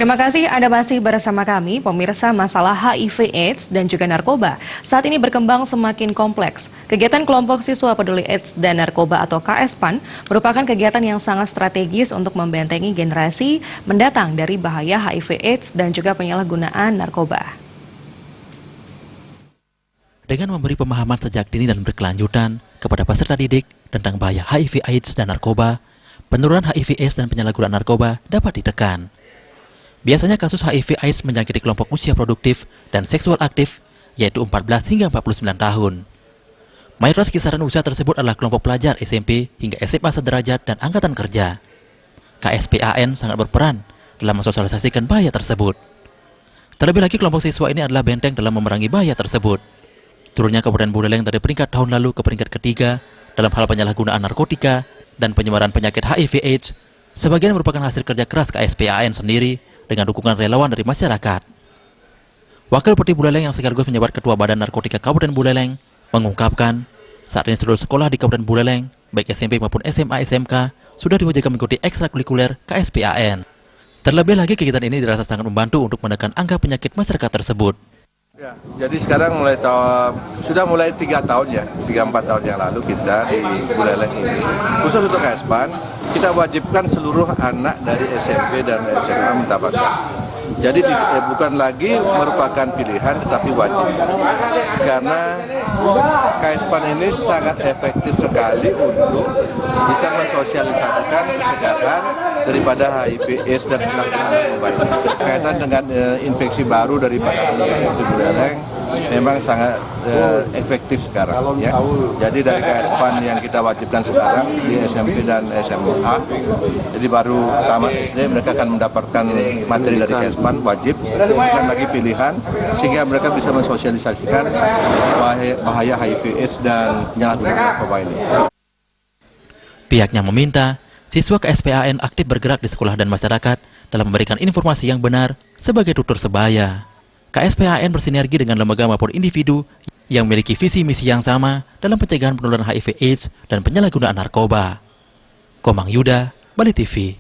Terima kasih Anda masih bersama kami, pemirsa. Masalah HIV/AIDS dan juga narkoba saat ini berkembang semakin kompleks. Kegiatan kelompok siswa peduli AIDS dan narkoba atau KSPAN merupakan kegiatan yang sangat strategis untuk membentengi generasi mendatang dari bahaya HIV/AIDS dan juga penyalahgunaan narkoba. Dengan memberi pemahaman sejak dini dan berkelanjutan kepada peserta didik tentang bahaya HIV/AIDS dan narkoba, penurunan HIV/AIDS dan penyalahgunaan narkoba dapat ditekan. Biasanya kasus HIV/AIDS menjangkiti kelompok usia produktif dan seksual aktif, yaitu 14 hingga 49 tahun. Mayoritas kisaran usia tersebut adalah kelompok pelajar SMP hingga SMA sederajat dan angkatan kerja. KSPAN sangat berperan dalam mensosialisasikan bahaya tersebut. Terlebih lagi kelompok siswa ini adalah benteng dalam memerangi bahaya tersebut. Turunnya Kabupaten Buleleng dari peringkat tahun lalu ke peringkat ketiga dalam hal penyalahgunaan narkotika dan penyebaran penyakit HIV/AIDS, sebagian merupakan hasil kerja keras KSPAN sendiri dengan dukungan relawan dari masyarakat. Wakil Bupati Buleleng yang sekaligus menjabat Ketua Badan Narkotika Kabupaten Buleleng mengungkapkan, saat ini seluruh sekolah di Kabupaten Buleleng, baik SMP maupun SMA SMK, sudah diwajibkan mengikuti ekstrakurikuler KSPAN. Terlebih lagi kegiatan ini dirasa sangat membantu untuk menekan angka penyakit masyarakat tersebut. Ya, jadi sekarang sudah mulai 3 tahun ya, 3-4 tahun yang lalu kita di Buleleng ini, khusus untuk KSPAN, kita wajibkan seluruh anak dari SMP dan SMA mendapatkan. Jadi bukan lagi merupakan pilihan, tetapi wajib. Karena KSPAN ini sangat efektif sekali untuk bisa mensosialisasikan pencegahan daripada HIV/AIDS dan penyakit narkoba ini. Berkaitan dengan infeksi baru daripada infeksi Buleleng memang sangat efektif sekarang. Ya. Jadi dari KSPAN yang kita wajibkan sekarang di SMP dan SMA, jadi baru tamat SD mereka akan mendapatkan materi dari KSPAN wajib, bukan lagi pilihan, sehingga mereka bisa mensosialisasikan bahaya HIV/AIDS dan penyalahgunaan narkoba ini. Pihaknya meminta siswa KSPAN aktif bergerak di sekolah dan masyarakat dalam memberikan informasi yang benar sebagai tutur sebaya. KSPAN bersinergi dengan lembaga maupun individu yang memiliki visi misi yang sama dalam pencegahan penularan HIV/AIDS dan penyalahgunaan narkoba. Komang Yuda, Bali TV.